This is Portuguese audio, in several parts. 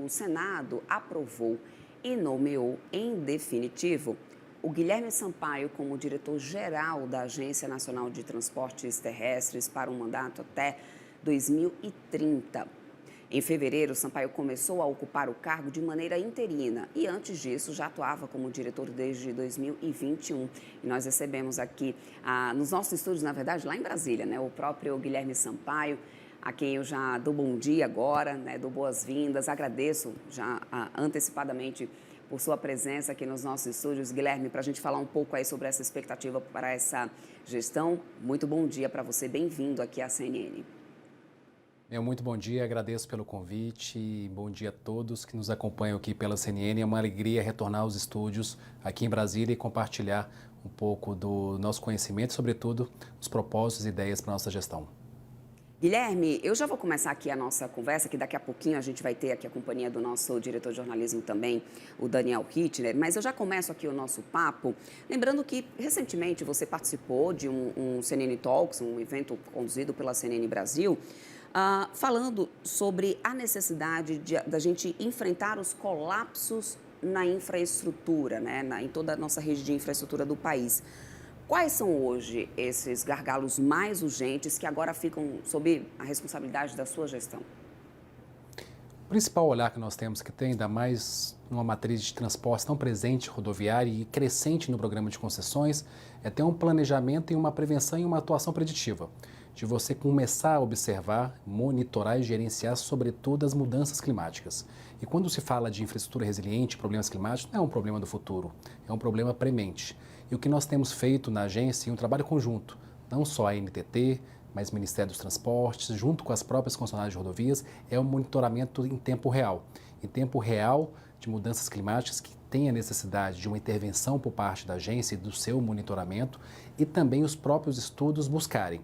o Senado aprovou e nomeou em definitivo o Guilherme Sampaio como diretor-geral da Agência Nacional de Transportes Terrestres para um mandato até 2030. Em fevereiro, Sampaio começou a ocupar o cargo de maneira interina e, antes disso, já atuava como diretor desde 2021. E nós recebemos aqui, nos nossos estúdios, na verdade, lá em Brasília, o próprio Guilherme Sampaio, a quem eu já dou bom dia agora, dou boas-vindas, agradeço já antecipadamente por sua presença aqui nos nossos estúdios. Guilherme, para a gente falar um pouco aí sobre essa expectativa para essa gestão, muito bom dia para você, bem-vindo aqui à CNN. Muito bom dia, agradeço pelo convite e bom dia a todos que nos acompanham aqui pela CNN. É uma alegria retornar aos estúdios aqui em Brasília e compartilhar um pouco do nosso conhecimento, sobretudo os propósitos e ideias para a nossa gestão. Guilherme, eu já vou começar aqui a nossa conversa, que daqui a pouquinho a gente vai ter aqui a companhia do nosso diretor de jornalismo também, o Daniel Hittner, mas eu já começo aqui o nosso papo, lembrando que recentemente você participou de um CNN Talks, um evento conduzido pela CNN Brasil, falando sobre a necessidade da gente enfrentar os colapsos na infraestrutura, em toda a nossa rede de infraestrutura do país. Quais são hoje esses gargalos mais urgentes que agora ficam sob a responsabilidade da sua gestão? O principal olhar que nós temos, que tem ainda mais numa matriz de transporte tão presente rodoviária e crescente no programa de concessões, é ter um planejamento e uma prevenção e uma atuação preditiva, de você começar a observar, monitorar e gerenciar, sobretudo, as mudanças climáticas. E quando se fala de infraestrutura resiliente, problemas climáticos, não é um problema do futuro, é um problema premente. E o que nós temos feito na agência, em um trabalho conjunto, não só a NTT, mas o Ministério dos Transportes, junto com as próprias concessionárias de rodovias, é o monitoramento em tempo real. Em tempo real de mudanças climáticas que tem a necessidade de uma intervenção por parte da agência e do seu monitoramento e também os próprios estudos buscarem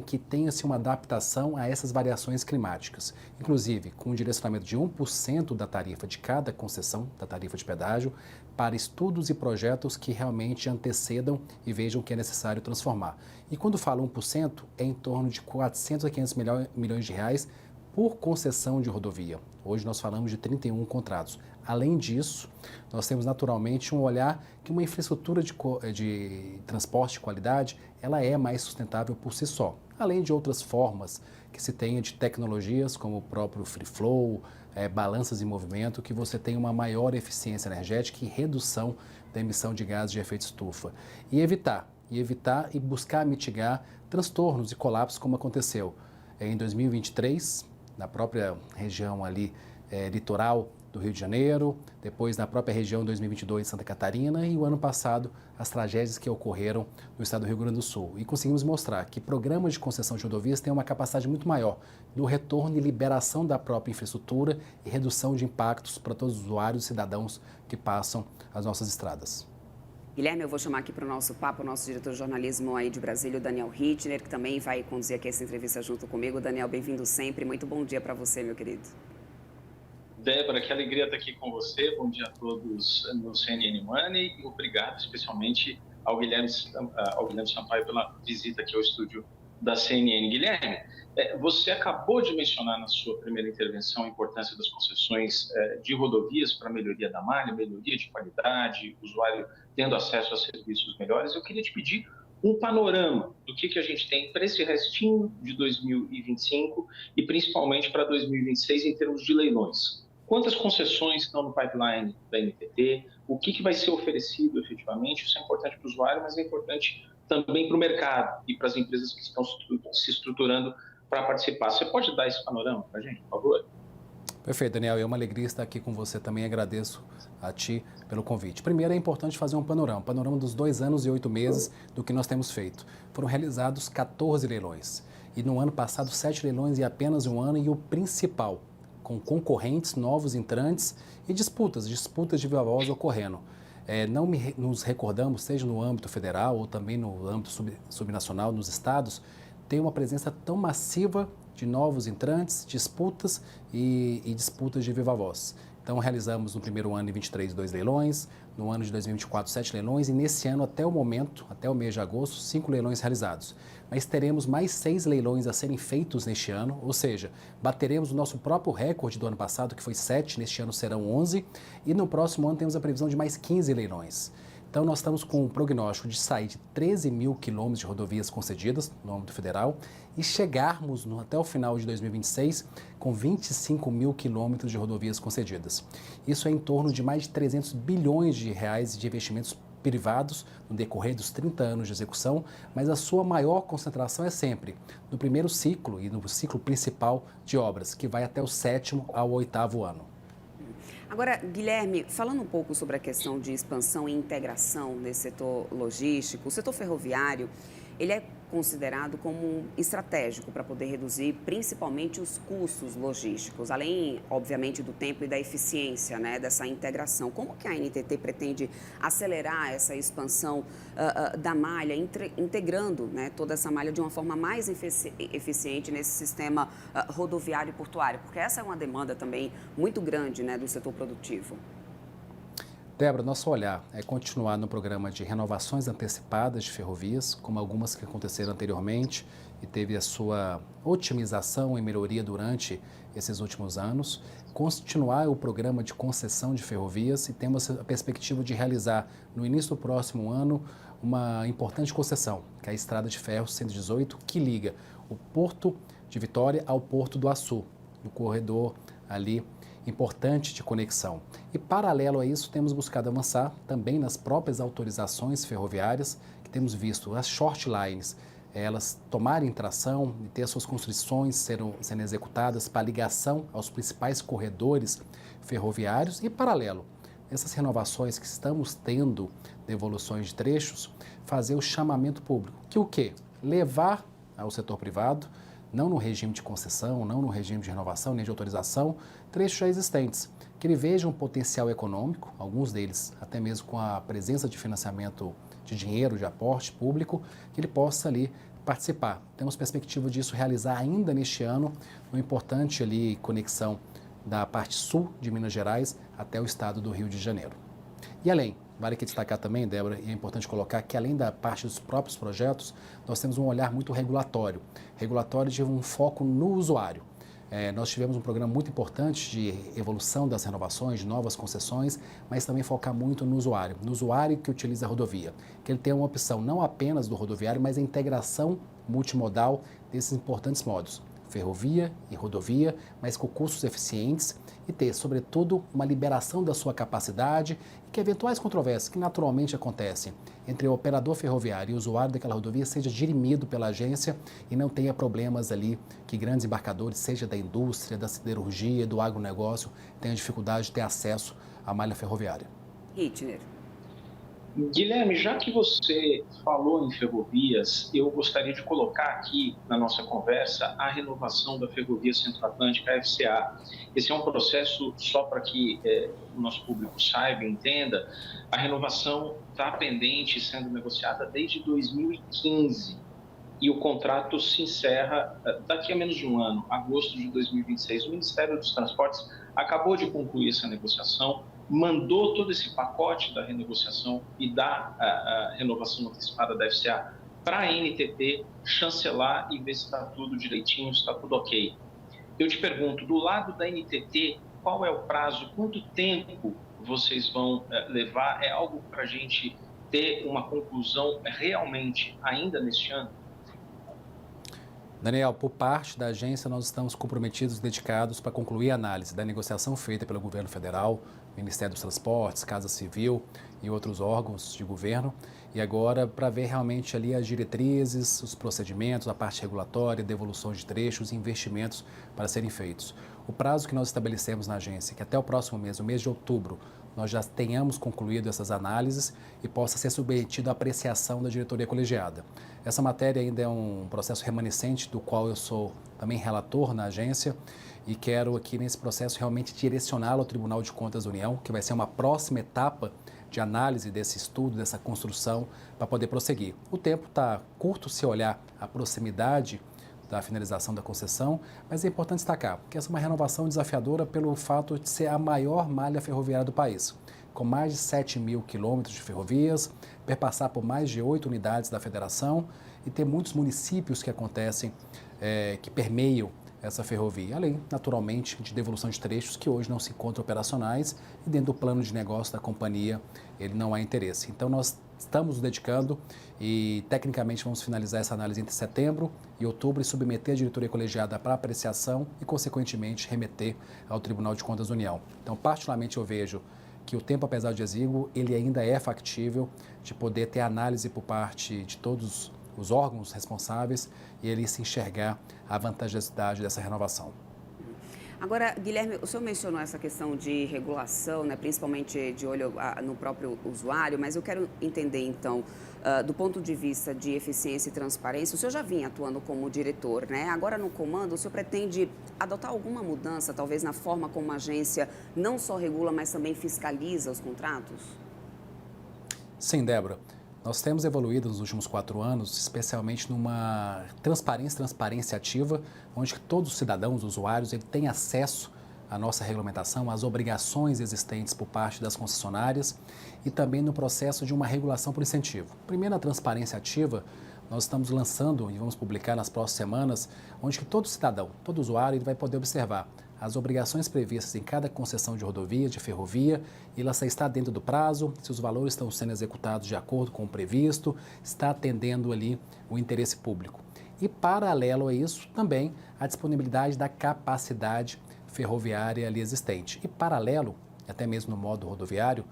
que tenha-se uma adaptação a essas variações climáticas, inclusive com o direcionamento de 1% da tarifa de cada concessão, da tarifa de pedágio, para estudos e projetos que realmente antecedam e vejam que é necessário transformar. E quando falo 1%, é em torno de 400 a 500 milhões de reais por concessão de rodovia. Hoje nós falamos de 31 contratos. Além disso, nós temos naturalmente um olhar que uma infraestrutura de transporte de qualidade, ela é mais sustentável por si só. Além de outras formas que se tenha de tecnologias, como o próprio free flow, balanças em movimento, que você tenha uma maior eficiência energética e redução da emissão de gases de efeito estufa. E evitar e buscar mitigar transtornos e colapsos como aconteceu em 2023, na própria região ali litoral do Rio de Janeiro, depois na própria região 2022 de Santa Catarina e o ano passado as tragédias que ocorreram no estado do Rio Grande do Sul. E conseguimos mostrar que programas de concessão de rodovias têm uma capacidade muito maior do retorno e liberação da própria infraestrutura e redução de impactos para todos os usuários e cidadãos que passam as nossas estradas. Guilherme, eu vou chamar aqui para o nosso papo o nosso diretor de jornalismo aí de Brasília, o Daniel Hittner, que também vai conduzir aqui essa entrevista junto comigo. Daniel, bem-vindo sempre. Muito bom dia para você, meu querido. Débora, que alegria estar aqui com você. Bom dia a todos no CNN Money e obrigado especialmente ao Guilherme Sampaio pela visita aqui ao estúdio da CNN. Guilherme, você acabou de mencionar na sua primeira intervenção a importância das concessões de rodovias para a melhoria da malha, melhoria de qualidade, usuário tendo acesso a serviços melhores. Eu queria te pedir um panorama do que a gente tem para esse restinho de 2025 e principalmente para 2026 em termos de leilões. Quantas concessões estão no pipeline da NTT? O que vai ser oferecido efetivamente? Isso é importante para o usuário, mas é importante também para o mercado e para as empresas que estão se estruturando para participar. Você pode dar esse panorama para a gente, por favor? Perfeito, Daniel. É uma alegria estar aqui com você também. Agradeço a ti pelo convite. Primeiro, é importante fazer um panorama dos 2 anos e 8 meses do que nós temos feito. Foram realizados 14 leilões e no ano passado 7 leilões em apenas um ano e o principal, com concorrentes, novos entrantes e disputas de viva voz ocorrendo. Nos recordamos, seja no âmbito federal ou também no âmbito subnacional, nos estados, tem uma presença tão massiva de novos entrantes, disputas e disputas de viva voz. Então, realizamos no primeiro ano, em 23, 2 leilões, no ano de 2024, 7 leilões, e nesse ano, até o momento, até o mês de agosto, 5 leilões realizados. Mas teremos mais 6 leilões a serem feitos neste ano, ou seja, bateremos o nosso próprio recorde do ano passado, que foi 7, neste ano serão 11, e no próximo ano temos a previsão de mais 15 leilões. Então, nós estamos com um prognóstico de sair de 13 mil quilômetros de rodovias concedidas no âmbito federal e chegarmos até o final de 2026 com 25 mil quilômetros de rodovias concedidas. Isso é em torno de mais de 300 bilhões de reais de investimentos privados no decorrer dos 30 anos de execução, mas a sua maior concentração é sempre no primeiro ciclo e no ciclo principal de obras, que vai até o 7º ao 8º ano. Agora, Guilherme, falando um pouco sobre a questão de expansão e integração nesse setor logístico, o setor ferroviário, ele é considerado como estratégico para poder reduzir principalmente os custos logísticos, além, obviamente, do tempo e da eficiência, né, dessa integração. Como que a NTT pretende acelerar essa expansão da malha, integrando, né, toda essa malha de uma forma mais eficiente nesse sistema rodoviário e portuário? Porque essa é uma demanda também muito grande, né, do setor produtivo. Débora, nosso olhar é continuar no programa de renovações antecipadas de ferrovias, como algumas que aconteceram anteriormente e teve a sua otimização e melhoria durante esses últimos anos. Continuar o programa de concessão de ferrovias e temos a perspectiva de realizar no início do próximo ano uma importante concessão, que é a Estrada de Ferro 118, que liga o Porto de Vitória ao Porto do Açu, no corredor ali importante de conexão. E, paralelo a isso, temos buscado avançar também nas próprias autorizações ferroviárias, que temos visto as short lines, elas tomarem tração e ter as suas construções sendo executadas para ligação aos principais corredores ferroviários e, paralelo, essas renovações que estamos tendo de evoluções de trechos, fazer o chamamento público, que o quê? Levar ao setor privado, não no regime de concessão, não no regime de renovação, nem de autorização, trechos já existentes, que ele veja um potencial econômico, alguns deles até mesmo com a presença de financiamento de dinheiro, de aporte público, que ele possa ali participar. Temos perspectiva disso realizar ainda neste ano, uma importante ali conexão da parte sul de Minas Gerais até o estado do Rio de Janeiro. E além, vale aqui destacar também, Débora, e é importante colocar que além da parte dos próprios projetos, nós temos um olhar muito regulatório de um foco no usuário. Nós tivemos um programa muito importante de evolução das renovações, de novas concessões, mas também focar muito no usuário que utiliza a rodovia, que ele tenha uma opção não apenas do rodoviário, mas a integração multimodal desses importantes modos, ferrovia e rodovia, mas com custos eficientes e ter, sobretudo, uma liberação da sua capacidade e que eventuais controvérsias que naturalmente acontecem entre o operador ferroviário e o usuário daquela rodovia seja dirimido pela agência e não tenha problemas ali que grandes embarcadores, seja da indústria, da siderurgia, do agronegócio, tenham dificuldade de ter acesso à malha ferroviária. Hitner. Guilherme, já que você falou em ferrovias, eu gostaria de colocar aqui na nossa conversa a renovação da Ferrovia Centro-Atlântica, a FCA. Esse é um processo, só para que o nosso público saiba e entenda, a renovação está pendente, sendo negociada desde 2015 e o contrato se encerra daqui a menos de um ano, agosto de 2026. O Ministério dos Transportes acabou de concluir essa negociação, mandou todo esse pacote da renegociação e da renovação antecipada da FCA para a NTT chancelar e ver se está tudo direitinho, se está tudo ok. Eu te pergunto, do lado da NTT, qual é o prazo, quanto tempo vocês vão levar? É algo para a gente ter uma conclusão realmente ainda neste ano? Daniel, por parte da agência, nós estamos comprometidos e dedicados para concluir a análise da negociação feita pelo governo federal, Ministério dos Transportes, Casa Civil e outros órgãos de governo, e agora para ver realmente ali as diretrizes, os procedimentos, a parte regulatória, devolução de trechos e investimentos para serem feitos. O prazo que nós estabelecemos na agência, que até o próximo mês, o mês de outubro, nós já tenhamos concluído essas análises e possa ser submetido à apreciação da diretoria colegiada. Essa matéria ainda é um processo remanescente, do qual eu sou também relator na agência e quero aqui nesse processo realmente direcioná-lo ao Tribunal de Contas da União, que vai ser uma próxima etapa de análise desse estudo, dessa construção, para poder prosseguir. O tempo está curto se olhar a proximidade da finalização da concessão, mas é importante destacar que essa é uma renovação desafiadora pelo fato de ser a maior malha ferroviária do país, com mais de 7 mil quilômetros de ferrovias, perpassar por mais de 8 unidades da federação e ter muitos municípios que acontecem, que permeiam essa ferrovia, além, naturalmente, de devolução de trechos que hoje não se encontram operacionais e dentro do plano de negócio da companhia ele não há interesse. Então, nós estamos nos dedicando e, tecnicamente, vamos finalizar essa análise entre setembro e outubro e submeter a diretoria colegiada para apreciação e, consequentemente, remeter ao Tribunal de Contas da União. Então, particularmente, eu vejo que o tempo, apesar de exíguo, ele ainda é factível de poder ter análise por parte de todos os órgãos responsáveis e ele se enxergar a vantajosidade dessa renovação. Agora, Guilherme, o senhor mencionou essa questão de regulação, né, principalmente de olho no próprio usuário, mas eu quero entender, então, do ponto de vista de eficiência e transparência, o senhor já vinha atuando como diretor, né? Agora, no comando, o senhor pretende adotar alguma mudança, talvez na forma como a agência não só regula, mas também fiscaliza os contratos? Sim, Débora. Nós temos evoluído nos últimos 4 anos, especialmente numa transparência ativa, onde todos os cidadãos, usuários, ele têm acesso à nossa regulamentação, às obrigações existentes por parte das concessionárias e também no processo de uma regulação por incentivo. Primeiro, a transparência ativa, nós estamos lançando e vamos publicar nas próximas semanas, onde que todo cidadão, todo usuário, ele vai poder observar as obrigações previstas em cada concessão de rodovia, de ferrovia, e ela está dentro do prazo, se os valores estão sendo executados de acordo com o previsto, está atendendo ali o interesse público. E paralelo a isso, também a disponibilidade da capacidade ferroviária ali existente. E paralelo, até mesmo no modo rodoviário,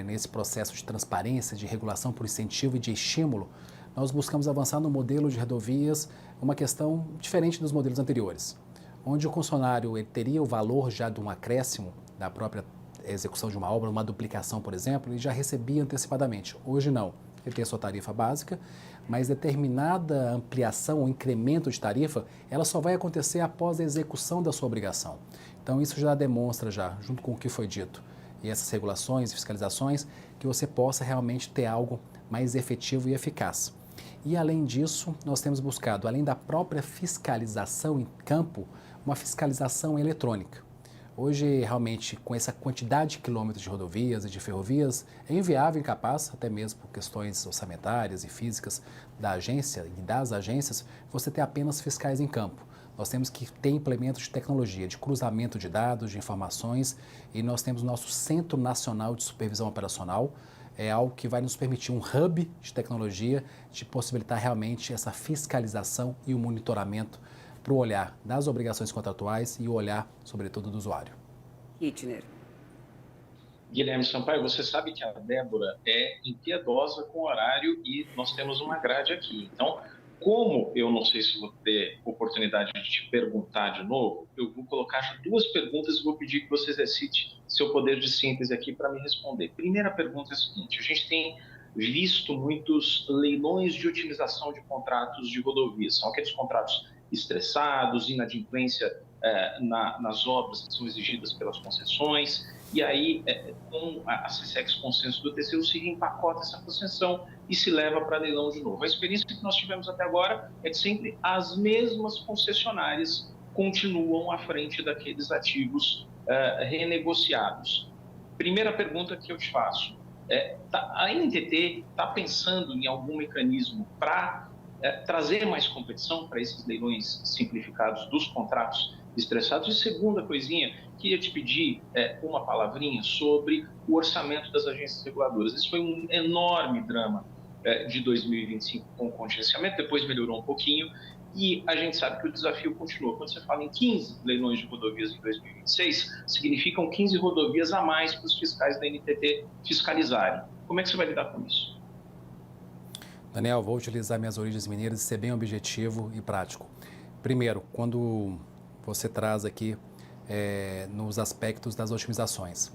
nesse processo de transparência, de regulação por incentivo e de estímulo, nós buscamos avançar no modelo de rodovias, uma questão diferente dos modelos anteriores, onde o concessionário ele teria o valor já de um acréscimo da própria execução de uma obra, uma duplicação, por exemplo, e já recebia antecipadamente. Hoje não. Ele tem a sua tarifa básica, mas determinada ampliação ou incremento de tarifa, ela só vai acontecer após a execução da sua obrigação. Então, isso já demonstra, junto com o que foi dito, e essas regulações e fiscalizações, que você possa realmente ter algo mais efetivo e eficaz. E, além disso, nós temos buscado, além da própria fiscalização em campo, uma fiscalização eletrônica. Hoje, realmente, com essa quantidade de quilômetros de rodovias e de ferrovias, é inviável e incapaz, até mesmo por questões orçamentárias e físicas da agência e das agências, você ter apenas fiscais em campo. Nós temos que ter implementos de tecnologia, de cruzamento de dados, de informações, e nós temos o nosso Centro Nacional de Supervisão Operacional, é algo que vai nos permitir um hub de tecnologia, de possibilitar realmente essa fiscalização e o monitoramento para o olhar das obrigações contratuais e o olhar, sobretudo, do usuário. Hitner. Guilherme Sampaio, você sabe que a Débora é impiedosa com o horário e nós temos uma grade aqui. Então, como eu não sei se vou ter oportunidade de te perguntar de novo, eu vou colocar já 2 perguntas e vou pedir que você exercite seu poder de síntese aqui para me responder. Primeira pergunta é a seguinte: a gente tem visto muitos leilões de otimização de contratos de rodovias. São aqueles contratos estressados, inadimplência nas obras que são exigidas pelas concessões, e aí, com a CSEX consenso do TCU, se empacota essa concessão e se leva para leilão de novo. A experiência que nós tivemos até agora é que sempre as mesmas concessionárias continuam à frente daqueles ativos renegociados. Primeira pergunta que eu te faço, a NTT está pensando em algum mecanismo para trazer mais competição para esses leilões simplificados dos contratos estressados? E segunda coisinha, queria te pedir uma palavrinha sobre o orçamento das agências reguladoras. Isso foi um enorme drama de 2025 com o contingenciamento, depois melhorou um pouquinho, e a gente sabe que o desafio continua. Quando você fala em 15 leilões de rodovias em 2026, significam 15 rodovias a mais para os fiscais da NTT fiscalizarem. Como é que você vai lidar com isso? Daniel, vou utilizar minhas origens mineiras e ser bem objetivo e prático. Primeiro, quando você traz aqui nos aspectos das otimizações.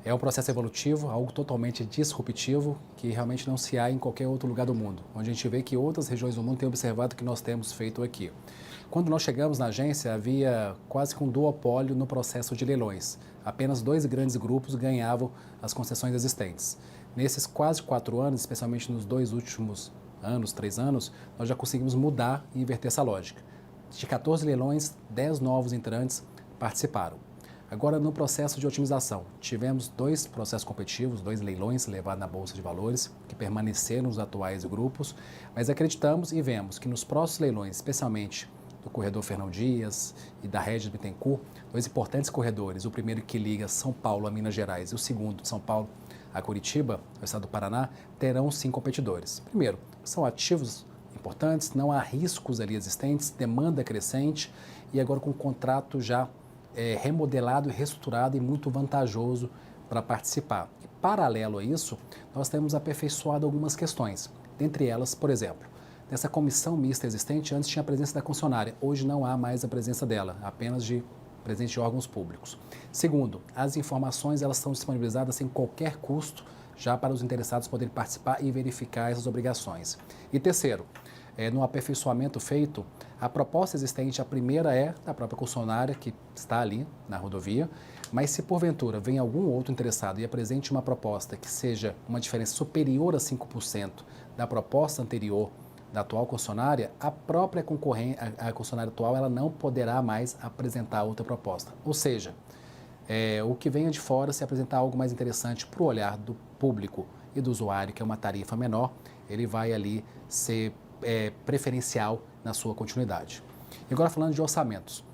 É um processo evolutivo, algo totalmente disruptivo, que realmente não se há em qualquer outro lugar do mundo, onde a gente vê que outras regiões do mundo têm observado o que nós temos feito aqui. Quando nós chegamos na agência, havia quase que um duopólio no processo de leilões. Apenas 2 grandes grupos ganhavam as concessões existentes. Nesses quase 4 anos, especialmente nos 2 últimos anos, 3 anos, nós já conseguimos mudar e inverter essa lógica. De 14 leilões, 10 novos entrantes participaram. Agora, no processo de otimização, tivemos 2 processos competitivos, 2 leilões levados na Bolsa de Valores, que permaneceram nos atuais grupos, mas acreditamos e vemos que nos próximos leilões, especialmente do corredor Fernão Dias e da Regis Bittencourt, 2 importantes corredores, o primeiro que liga São Paulo a Minas Gerais e o segundo de São Paulo a Curitiba, no estado do Paraná, terão 5 competidores. Primeiro, são ativos importantes, não há riscos ali existentes, demanda crescente e agora com o contrato já remodelado e reestruturado e muito vantajoso para participar. E, paralelo a isso, nós temos aperfeiçoado algumas questões. Dentre elas, por exemplo, nessa comissão mista existente, antes tinha a presença da concessionária, hoje não há mais a presença dela, apenas de presença de órgãos públicos. Segundo, as informações elas são disponibilizadas sem qualquer custo, já para os interessados poderem participar e verificar essas obrigações. E terceiro, no aperfeiçoamento feito, a proposta existente, a primeira é da própria concessionária que está ali na rodovia, mas se porventura vem algum outro interessado e apresente uma proposta que seja uma diferença superior a 5% da proposta anterior da atual concessionária, a própria concorrente, a concessionária atual, ela não poderá mais apresentar outra proposta. Ou seja, o que venha de fora, se apresentar algo mais interessante para o olhar do público e do usuário, que é uma tarifa menor, ele vai ali ser preferencial na sua continuidade. E agora falando de orçamentos,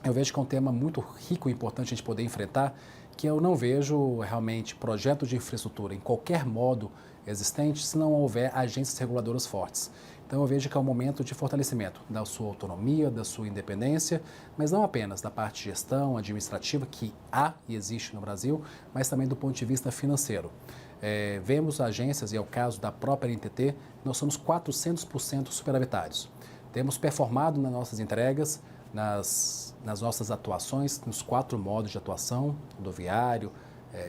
eu vejo que é um tema muito rico e importante a gente poder enfrentar, que eu não vejo realmente projeto de infraestrutura em qualquer modo existente se não houver agências reguladoras fortes. Então eu vejo que é um momento de fortalecimento da sua autonomia, da sua independência, mas não apenas da parte de gestão administrativa que há e existe no Brasil, mas também do ponto de vista financeiro. Vemos agências, e é o caso da própria NTT, nós somos 400% superavitários. Temos performado nas nossas entregas, nas nossas atuações, nos 4 modos de atuação, rodoviário,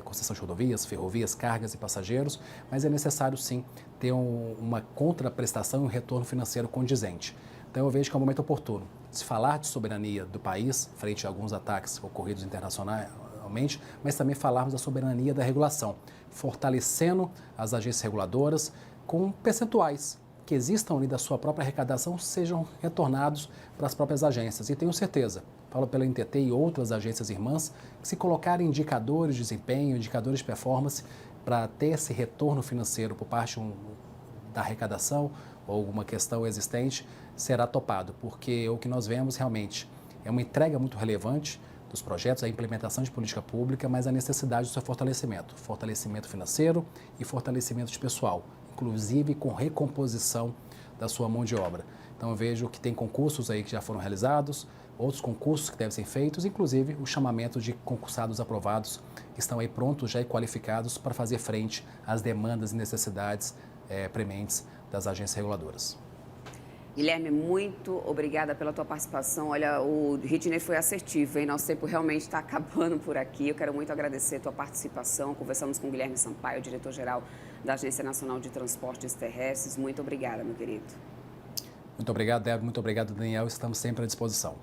concessão de rodovias, ferrovias, cargas e passageiros, mas é necessário sim ter uma contraprestação e um retorno financeiro condizente. Então eu vejo que é um momento oportuno de se falar de soberania do país, frente a alguns ataques ocorridos internacionalmente, mas também falarmos da soberania da regulação, fortalecendo as agências reguladoras com percentuais que existam ali da sua própria arrecadação sejam retornados para as próprias agências. E tenho certeza, falo pela NTT e outras agências irmãs, que se colocarem indicadores de desempenho, indicadores de performance para ter esse retorno financeiro por parte da arrecadação ou alguma questão existente, será topado, porque o que nós vemos realmente é uma entrega muito relevante dos projetos, a implementação de política pública, mas a necessidade do seu fortalecimento financeiro e fortalecimento de pessoal, inclusive com recomposição da sua mão de obra. Então eu vejo que tem concursos aí que já foram realizados, outros concursos que devem ser feitos, inclusive o chamamento de concursados aprovados que estão aí prontos já e qualificados para fazer frente às demandas e necessidades prementes das agências reguladoras. Guilherme, muito obrigada pela tua participação. Olha, o Ritney foi assertivo, hein? Nosso tempo realmente está acabando por aqui. Eu quero muito agradecer a tua participação. Conversamos com o Guilherme Sampaio, diretor-geral da Agência Nacional de Transportes Terrestres. Muito obrigada, meu querido. Muito obrigado, Débora. Muito obrigado, Daniel. Estamos sempre à disposição.